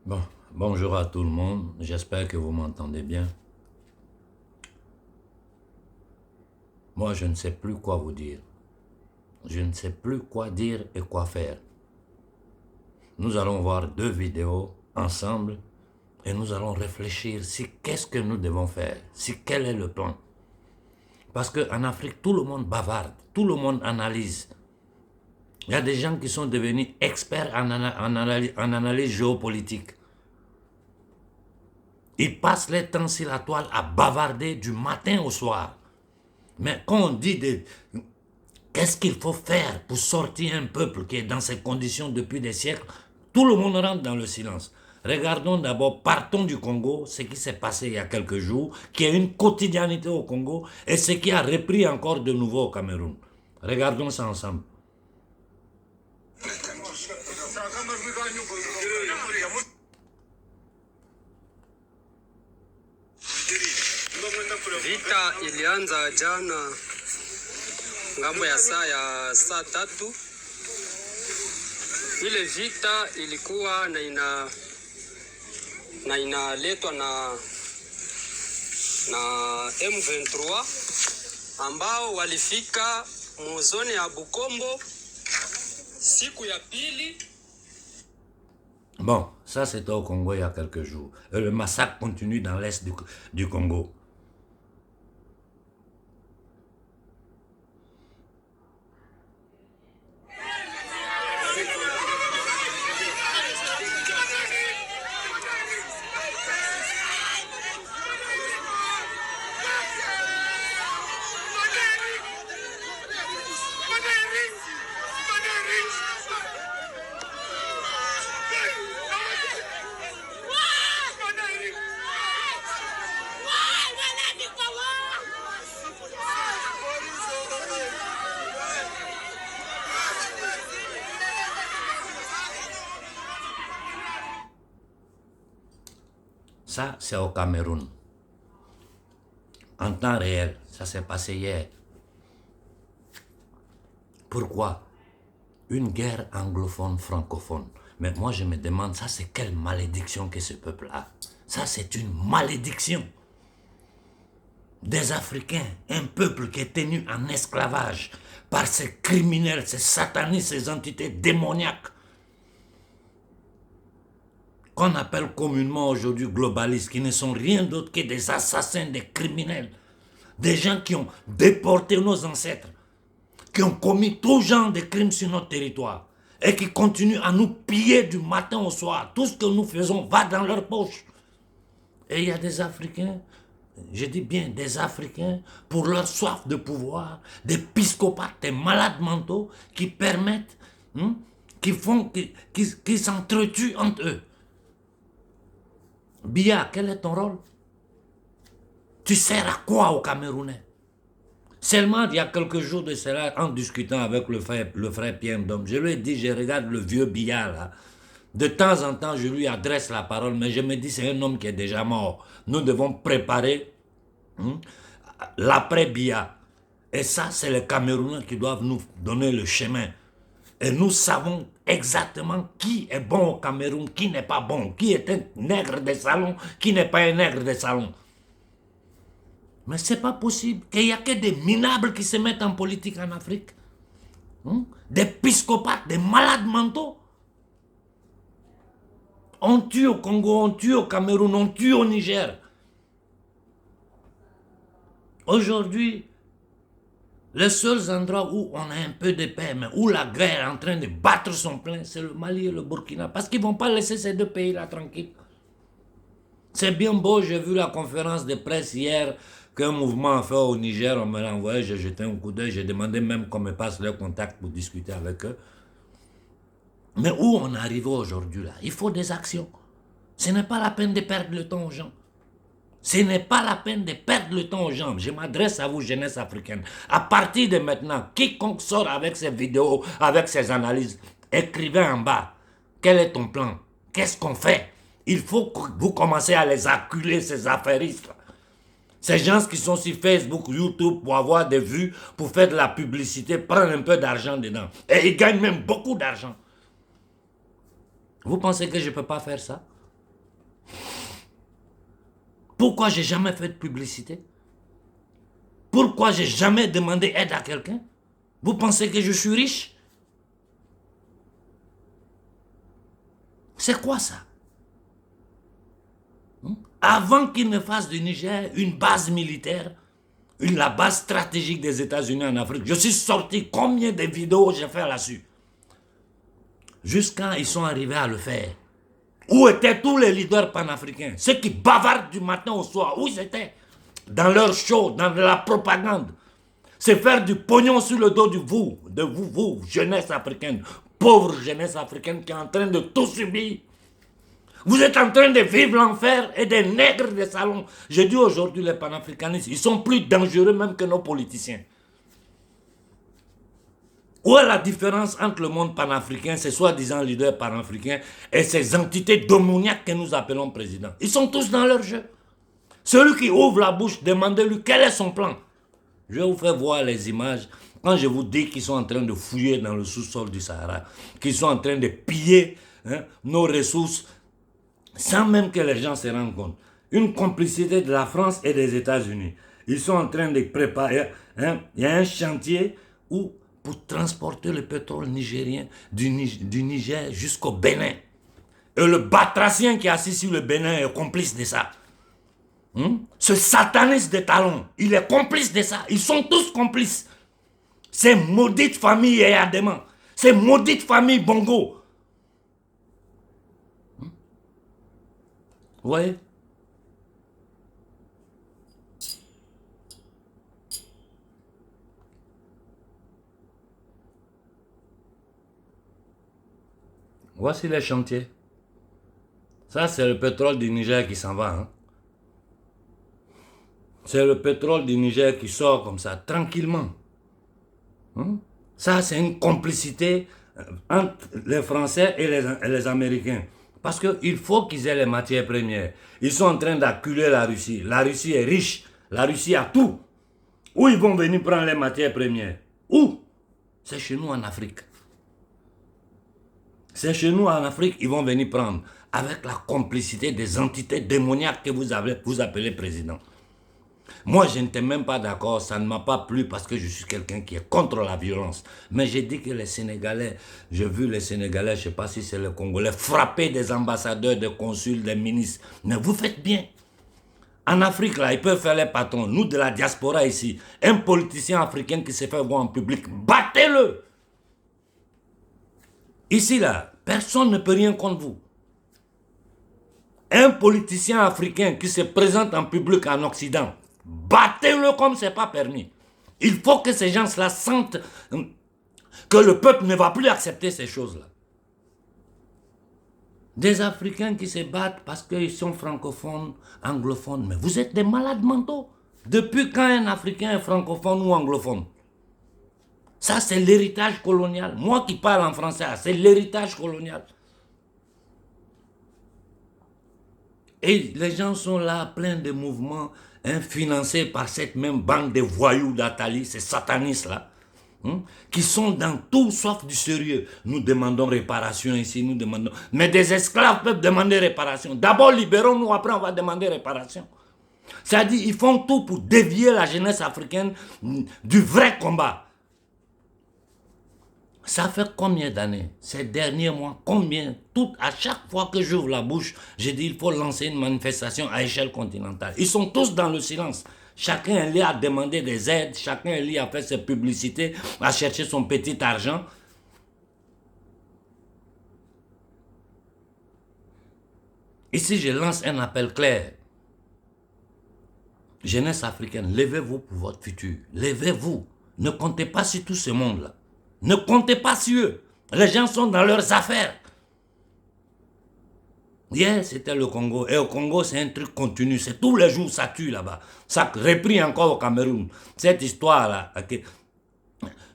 Bon, bonjour à tout le monde, j'espère que vous m'entendez bien. Moi, je ne sais plus quoi vous dire. Je ne sais plus quoi dire et quoi faire. Nous allons voir deux vidéos ensemble et nous allons réfléchir si qu'est-ce que nous devons faire, si quel est le plan. Parce qu'en Afrique, tout le monde bavarde, tout le monde analyse. Il y a des gens qui sont devenus experts en analyse géopolitique. Ils passent leur temps sur la toile à bavarder du matin au soir. Mais quand on dit qu'est-ce qu'il faut faire pour sortir un peuple qui est dans ces conditions depuis des siècles, tout le monde rentre dans le silence. Regardons d'abord, partons du Congo, ce qui s'est passé il y a quelques jours, qui est une quotidienneté au Congo, et ce qui a repris encore de nouveau au Cameroun. Regardons ça ensemble. Vita ilianza jana ngambo ya saa tatu. Ile vita ilikuwa na inaletwa na M23 ambao walifika muzone ya Bukombo siku ya pili. Bon, ça c'était au Congo il y a quelques jours. Et le massacre continue dans l'est du Congo. Ça, c'est au Cameroun. En temps réel, ça s'est passé hier. Pourquoi? Une guerre anglophone-francophone. Mais moi, je me demande, ça, c'est quelle malédiction que ce peuple a? Ça, c'est une malédiction. Des Africains, un peuple qui est tenu en esclavage par ces criminels, ces satanistes, ces entités démoniaques, qu'on appelle communément aujourd'hui globalistes, qui ne sont rien d'autre que des assassins, des criminels, des gens qui ont déporté nos ancêtres, qui ont commis tout genre de crimes sur notre territoire et qui continuent à nous piller du matin au soir. Tout ce que nous faisons va dans leur poche. Et il y a des Africains, je dis bien des Africains, pour leur soif de pouvoir, des psychopathes, des malades mentaux qui permettent, qui s'entretuent entre eux. Biya, quel est ton rôle? Tu sers à quoi aux Camerounais? Seulement, il y a quelques jours de cela, en discutant avec le frère Pierre Ndom, je lui ai dit, je regarde le vieux Biya là. De temps en temps, je lui adresse la parole, mais je me dis, c'est un homme qui est déjà mort. Nous devons préparer l'après Biya. Et ça, c'est les Camerounais qui doivent nous donner le chemin. Et nous savons exactement qui est bon au Cameroun, qui n'est pas bon, qui est un nègre de salon, qui n'est pas un nègre de salon. Mais ce n'est pas possible qu'il n'y a que des minables qui se mettent en politique en Afrique. Des psychopathes, des malades mentaux. On tue au Congo, on tue au Cameroun, on tue au Niger. Aujourd'hui, les seuls endroits où on a un peu de paix, mais où la guerre est en train de battre son plein, c'est le Mali et le Burkina. Parce qu'ils ne vont pas laisser ces deux pays-là tranquilles. C'est bien beau, j'ai vu la conférence de presse hier qu'un mouvement a fait au Niger, on me l'a envoyé, j'ai jeté un coup d'œil, j'ai demandé même qu'on me passe leur contact pour discuter avec eux. Mais où on est arrivé aujourd'hui là? Il faut des actions. Ce n'est pas la peine de perdre le temps aux gens. Ce n'est pas la peine de perdre le temps aux gens. Je m'adresse à vous, jeunesse africaine. À partir de maintenant, quiconque sort avec ces vidéos, avec ces analyses, écrivez en bas. Quel est ton plan? Qu'est-ce qu'on fait? Il faut que vous commencez à les acculer, ces affairistes. Ces gens qui sont sur Facebook, YouTube, pour avoir des vues, pour faire de la publicité, prendre un peu d'argent dedans. Et ils gagnent même beaucoup d'argent. Vous pensez que je ne peux pas faire ça? Pourquoi j'ai jamais fait de publicité? Pourquoi j'ai jamais demandé aide à quelqu'un? Vous pensez que je suis riche? C'est quoi ça? Avant qu'ils ne fassent du Niger une base militaire, la base stratégique des États-Unis en Afrique, je suis sorti, combien de vidéos j'ai fait là-dessus? Jusqu'à ils sont arrivés à le faire. Où étaient tous les leaders panafricains? Ceux qui bavardent du matin au soir, où ils étaient? Dans leur show, dans la propagande. C'est faire du pognon sur le dos de vous, jeunesse africaine, pauvre jeunesse africaine qui est en train de tout subir. Vous êtes en train de vivre l'enfer et des nègres des salons. Je dis aujourd'hui les panafricanistes, ils sont plus dangereux même que nos politiciens. Où est la différence entre le monde panafricain, ces soi-disant leaders panafricains, et ces entités démoniaques que nous appelons présidents? Ils sont tous dans leur jeu. Celui qui ouvre la bouche, demandez-lui quel est son plan. Je vais vous faire voir les images. Quand je vous dis qu'ils sont en train de fouiller dans le sous-sol du Sahara, qu'ils sont en train de piller nos ressources, sans même que les gens se rendent compte. Une complicité de la France et des États-Unis. Ils sont en train de préparer. Il y a un chantier où, pour transporter le pétrole nigérien du Niger jusqu'au Bénin. Et le batracien qui est assis sur le Bénin est complice de ça. Ce sataniste de talons, il est complice de ça. Ils sont tous complices. Ces maudites familles Eyadema, ces maudites familles Bongo. Vous voyez? Voici les chantiers. Ça, c'est le pétrole du Niger qui s'en va. C'est le pétrole du Niger qui sort comme ça, tranquillement. Ça, c'est une complicité entre les Français et les Américains. Parce qu'il faut qu'ils aient les matières premières. Ils sont en train d'acculer la Russie. La Russie est riche. La Russie a tout. Où ils vont venir prendre les matières premières? Où? C'est chez nous en Afrique. C'est chez nous en Afrique qu'ils vont venir prendre. Avec la complicité des entités démoniaques que vous appelez président. Moi, je n'étais même pas d'accord, ça ne m'a pas plu parce que je suis quelqu'un qui est contre la violence. Mais j'ai dit que les Sénégalais, j'ai vu les Sénégalais, je ne sais pas si c'est les Congolais, frapper des ambassadeurs, des consuls, des ministres. Mais vous faites bien. En Afrique, là, ils peuvent faire les patrons. Nous, de la diaspora ici, un politicien africain qui se fait voir en public, battez-le. Ici, là, personne ne peut rien contre vous. Un politicien africain qui se présente en public en Occident, battez-le comme ce n'est pas permis. Il faut que ces gens-là sentent que le peuple ne va plus accepter ces choses-là. Des Africains qui se battent parce qu'ils sont francophones, anglophones. Mais vous êtes des malades mentaux. Depuis quand un Africain est francophone ou anglophone? Ça, c'est l'héritage colonial. Moi qui parle en français, c'est l'héritage colonial. Et les gens sont là, pleins de mouvements, financés par cette même bande de voyous d'Atali, ces satanistes-là, qui sont dans tout sauf du sérieux. Nous demandons réparation ici, nous demandons... Mais des esclaves peuvent demander réparation. D'abord, libérons-nous, après on va demander réparation. C'est-à-dire, ils font tout pour dévier la jeunesse africaine du vrai combat. Ça fait combien d'années, ces derniers mois, combien, à chaque fois que j'ouvre la bouche, je dis il faut lancer une manifestation à échelle continentale. Ils sont tous dans le silence. Chacun est lié à demander des aides, chacun est lié à faire ses publicités, à chercher son petit argent. Ici, je lance un appel clair. Jeunesse africaine, levez-vous pour votre futur. Levez-vous. Ne comptez pas sur tout ce monde-là. Ne comptez pas sur eux. Les gens sont dans leurs affaires. Hier, c'était le Congo. Et au Congo, c'est un truc continu. C'est tous les jours, ça tue là-bas. Ça repris encore au Cameroun. Cette histoire-là,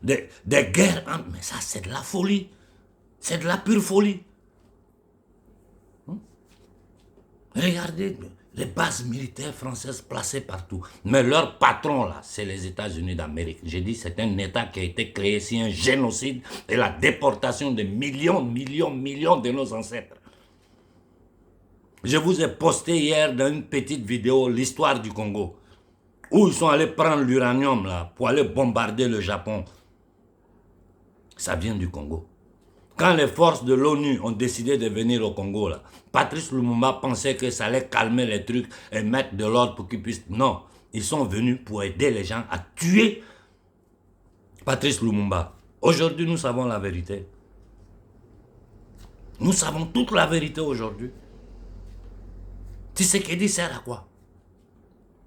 des guerres. Mais ça, c'est de la folie. C'est de la pure folie. Regardez les bases militaires françaises placées partout. Mais leur patron, là, c'est les États-Unis d'Amérique. J'ai dit, c'est un État qui a été créé, c'est un génocide et la déportation de millions de nos ancêtres. Je vous ai posté hier dans une petite vidéo l'histoire du Congo, où ils sont allés prendre l'uranium là pour aller bombarder le Japon. Ça vient du Congo. Quand les forces de l'ONU ont décidé de venir au Congo, là, Patrice Lumumba pensait que ça allait calmer les trucs et mettre de l'ordre pour qu'ils puissent... Non, ils sont venus pour aider les gens à tuer Patrice Lumumba. Aujourd'hui, nous savons la vérité. Nous savons toute la vérité aujourd'hui. Tshisekedi sert à quoi?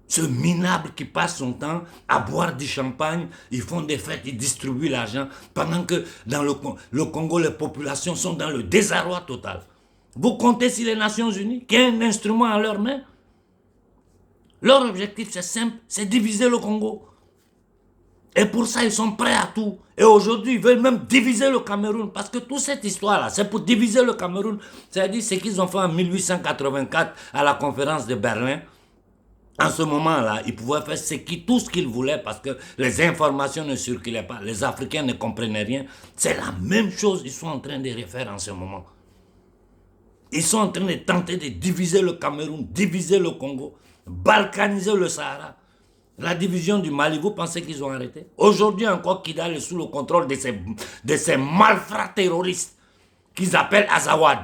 Ce minable qui passe son temps à boire du champagne, ils font des fêtes, ils distribuent l'argent, pendant que dans le Congo, les populations sont dans le désarroi total. Vous comptez sur les Nations Unies, qui ont un instrument à leurs mains? Leur objectif, c'est simple, c'est diviser le Congo. Et pour ça, ils sont prêts à tout. Et aujourd'hui, ils veulent même diviser le Cameroun. Parce que toute cette histoire-là, c'est pour diviser le Cameroun. C'est-à-dire ce qu'ils ont fait en 1884 à la conférence de Berlin. En ce moment-là, ils pouvaient faire tout ce qu'ils voulaient parce que les informations ne circulaient pas. Les Africains ne comprenaient rien. C'est la même chose qu'ils sont en train de refaire en ce moment. Ils sont en train de tenter de diviser le Cameroun, diviser le Congo, balkaniser le Sahara. La division du Mali, vous pensez qu'ils ont arrêté? Aujourd'hui encore, Kidal est sous le contrôle de ces malfrats terroristes qu'ils appellent Azawad.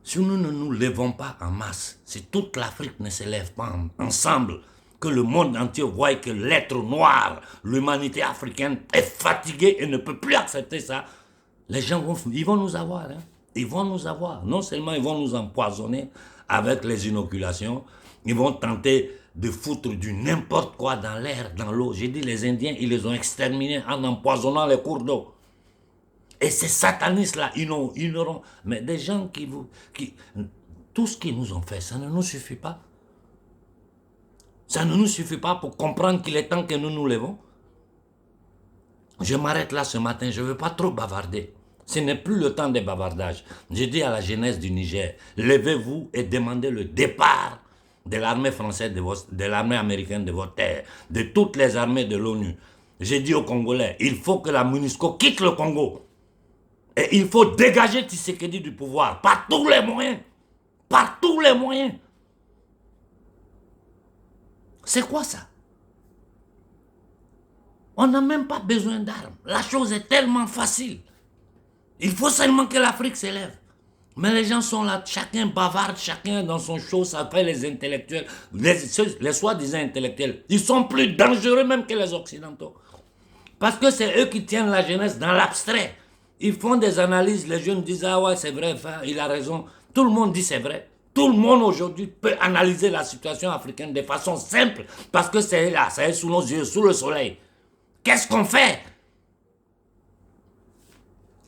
Si nous ne nous levons pas en masse, si toute l'Afrique ne se lève pas ensemble, que le monde entier voit que l'être noir, l'humanité africaine est fatiguée et ne peut plus accepter ça, les gens ils vont nous avoir. Hein. Ils vont nous avoir. Non seulement ils vont nous empoisonner avec les inoculations, ils vont tenter de foutre du n'importe quoi dans l'air, dans l'eau. J'ai dit les Indiens, ils les ont exterminés en empoisonnant les cours d'eau. Et ces satanistes-là, ils n'auront... Mais des gens tout ce qu'ils nous ont fait, ça ne nous suffit pas. Ça ne nous suffit pas pour comprendre qu'il est temps que nous nous levons. Je m'arrête là ce matin, je ne veux pas trop bavarder. Ce n'est plus le temps des bavardages. Je dis à la jeunesse du Niger, levez-vous et demandez le départ de l'armée française, de l'armée américaine de votre terre, de toutes les armées de l'ONU. J'ai dit aux Congolais, il faut que la MONUSCO quitte le Congo. Et il faut dégager Tshisekedi du pouvoir, par tous les moyens. Par tous les moyens. C'est quoi ça? On n'a même pas besoin d'armes. La chose est tellement facile. Il faut seulement que l'Afrique s'élève. Mais les gens sont là, chacun bavarde, chacun dans son show, ça fait les intellectuels, les soi-disant intellectuels. Ils sont plus dangereux même que les Occidentaux. Parce que c'est eux qui tiennent la jeunesse dans l'abstrait. Ils font des analyses, les jeunes disent « Ah ouais, c'est vrai, il a raison ». Tout le monde dit c'est vrai. Tout le monde aujourd'hui peut analyser la situation africaine de façon simple parce que c'est là, c'est sous nos yeux, sous le soleil. Qu'est-ce qu'on fait?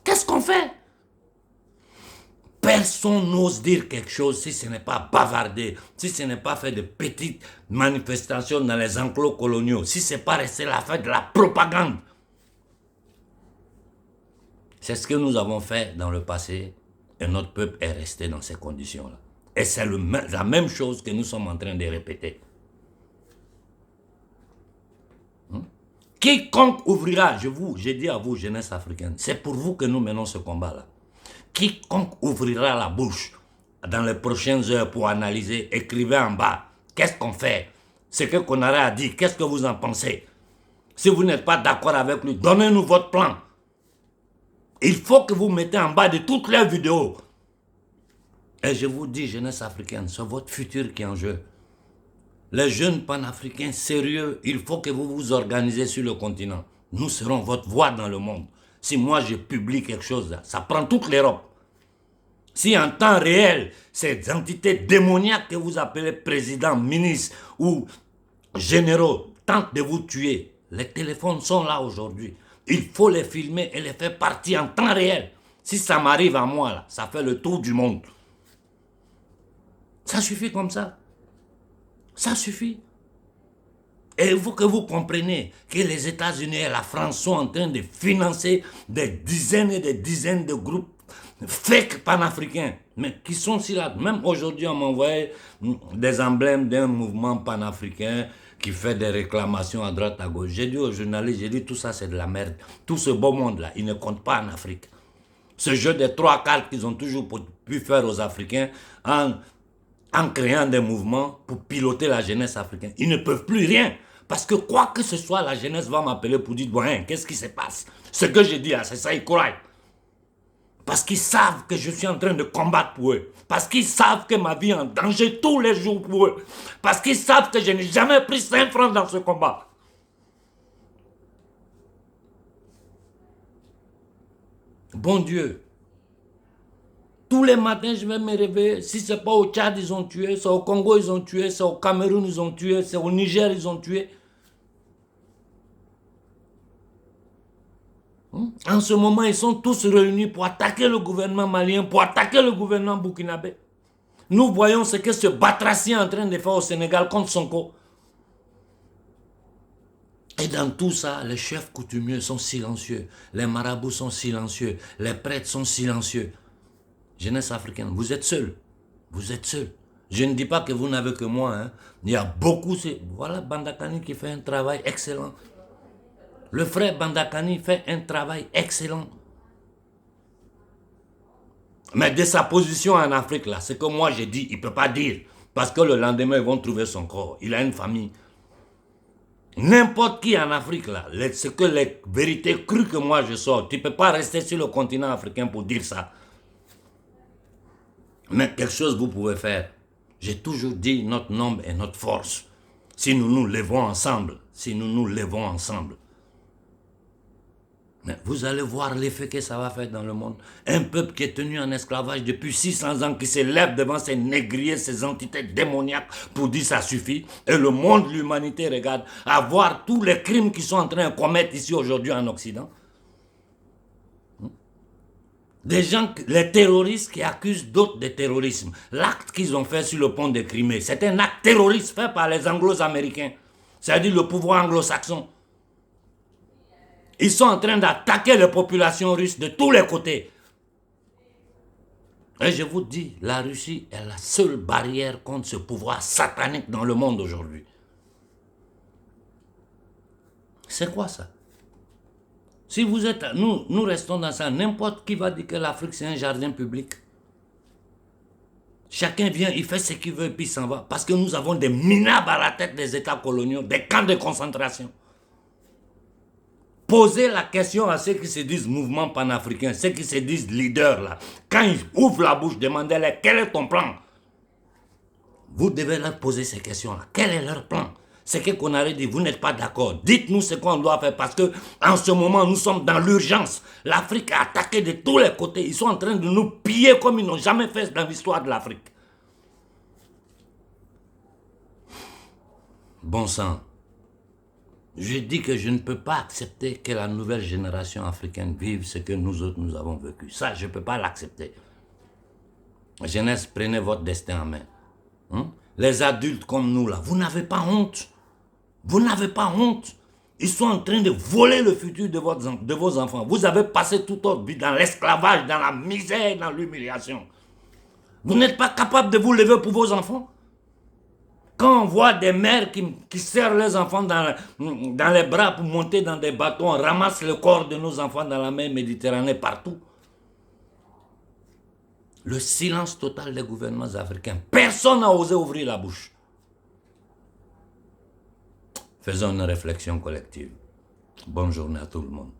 Qu'est-ce qu'on fait? Personne n'ose dire quelque chose si ce n'est pas bavardé, si ce n'est pas fait de petites manifestations dans les enclos coloniaux, si ce n'est pas resté la fête de la propagande. C'est ce que nous avons fait dans le passé et notre peuple est resté dans ces conditions-là. Et c'est la même chose que nous sommes en train de répéter. Quiconque ouvrira, j'ai dit à vous, jeunesse africaine, c'est pour vous que nous menons ce combat-là. Quiconque ouvrira la bouche dans les prochaines heures pour analyser, écrivez en bas, qu'est-ce qu'on fait? Ce que Konaré a dit, qu'est-ce que vous en pensez? Si vous n'êtes pas d'accord avec lui, donnez-nous votre plan. Il faut que vous mettez en bas de toutes les vidéos. Et je vous dis, jeunesse africaine, c'est votre futur qui est en jeu. Les jeunes panafricains sérieux, il faut que vous vous organisez sur le continent. Nous serons votre voix dans le monde. Si moi je publie quelque chose, ça prend toute l'Europe. Si en temps réel, ces entités démoniaques que vous appelez présidents, ministres ou généraux tentent de vous tuer, les téléphones sont là aujourd'hui. Il faut les filmer et les faire partir en temps réel. Si ça m'arrive à moi, là, ça fait le tour du monde. Ça suffit comme ça. Ça suffit. Et il faut que vous compreniez que les États-Unis et la France sont en train de financer des dizaines et des dizaines de groupes fake panafricains, mais qui sont si là. Même aujourd'hui, on m'envoie des emblèmes d'un mouvement panafricain qui fait des réclamations à droite, à gauche. J'ai dit aux journalistes, j'ai dit tout ça c'est de la merde. Tout ce beau monde-là, il ne compte pas en Afrique. Ce jeu des 3 quarts qu'ils ont toujours pu faire aux Africains en créant des mouvements pour piloter la jeunesse africaine. Ils ne peuvent plus rien. Parce que quoi que ce soit, la jeunesse va m'appeler pour dire, bon, hein, qu'est-ce qui se passe? Ce que je dis là, c'est ça, ils croient. Parce qu'ils savent que je suis en train de combattre pour eux. Parce qu'ils savent que ma vie est en danger tous les jours pour eux. Parce qu'ils savent que je n'ai jamais pris 5 francs dans ce combat. Bon Dieu. Tous les matins, je vais me réveiller. Si ce n'est pas au Tchad, ils ont tué. C'est au Congo, ils ont tué. C'est au Cameroun, ils ont tué. C'est au Niger, ils ont tué. En ce moment, ils sont tous réunis pour attaquer le gouvernement malien, pour attaquer le gouvernement burkinabé. Nous voyons ce que ce batracien est en train de faire au Sénégal contre Sonko. Et dans tout ça, les chefs coutumiers sont silencieux. Les marabouts sont silencieux. Les prêtres sont silencieux. Jeunesse africaine, vous êtes seuls. Vous êtes seuls. Je ne dis pas que vous n'avez que moi. Hein. Il y a beaucoup. Voilà Bandakani qui fait un travail excellent. Le frère Bandakani fait un travail excellent. Mais de sa position en Afrique, là, ce que moi j'ai dit, il ne peut pas dire. Parce que le lendemain, ils vont trouver son corps. Il a une famille. N'importe qui en Afrique, là, ce que les vérités crues que moi je sors, tu ne peux pas rester sur le continent africain pour dire ça. Mais quelque chose vous pouvez faire. J'ai toujours dit notre nombre et notre force. Si nous nous levons ensemble, si nous nous levons ensemble. Mais vous allez voir l'effet que ça va faire dans le monde. Un peuple qui est tenu en esclavage depuis 600 ans, qui se lève devant ces négriers, ces entités démoniaques pour dire ça suffit. Et le monde, l'humanité regarde à voir tous les crimes qu'ils sont en train de commettre ici aujourd'hui en Occident. Des gens, les terroristes qui accusent d'autres de terrorisme. L'acte qu'ils ont fait sur le pont de Crimée, c'est un acte terroriste fait par les anglo-américains. C'est-à-dire le pouvoir anglo-saxon. Ils sont en train d'attaquer les populations russes de tous les côtés. Et je vous dis, la Russie est la seule barrière contre ce pouvoir satanique dans le monde aujourd'hui. C'est quoi ça? Si vous êtes... Nous restons dans ça. N'importe qui va dire que l'Afrique, c'est un jardin public. Chacun vient, il fait ce qu'il veut, puis il s'en va. Parce que nous avons des minables à la tête des États coloniaux, des camps de concentration. Posez la question à ceux qui se disent mouvement panafricain, ceux qui se disent leaders là. Quand ils ouvrent la bouche, demandez-leur quel est ton plan. Vous devez leur poser ces questions-là. Quel est leur plan? C'est qu'on aurait dit, vous n'êtes pas d'accord. Dites-nous ce qu'on doit faire parce que en ce moment, nous sommes dans l'urgence. L'Afrique est attaquée de tous les côtés. Ils sont en train de nous piller comme ils n'ont jamais fait dans l'histoire de l'Afrique. Bon sang. Je dis que je ne peux pas accepter que la nouvelle génération africaine vive ce que nous autres nous avons vécu. Ça, je ne peux pas l'accepter. Jeunesse, prenez votre destin en main. Les adultes comme nous, là, vous n'avez pas honte. Vous n'avez pas honte. Ils sont en train de voler le futur de vos enfants. Vous avez passé toute votre vie dans l'esclavage, dans la misère, dans l'humiliation. Vous n'êtes pas capable de vous lever pour vos enfants? Quand on voit des mères qui serrent leurs enfants dans les bras pour monter dans des bateaux, on ramasse le corps de nos enfants dans la mer Méditerranée partout. Le silence total des gouvernements africains. Personne n'a osé ouvrir la bouche. Faisons une réflexion collective. Bonne journée à tout le monde.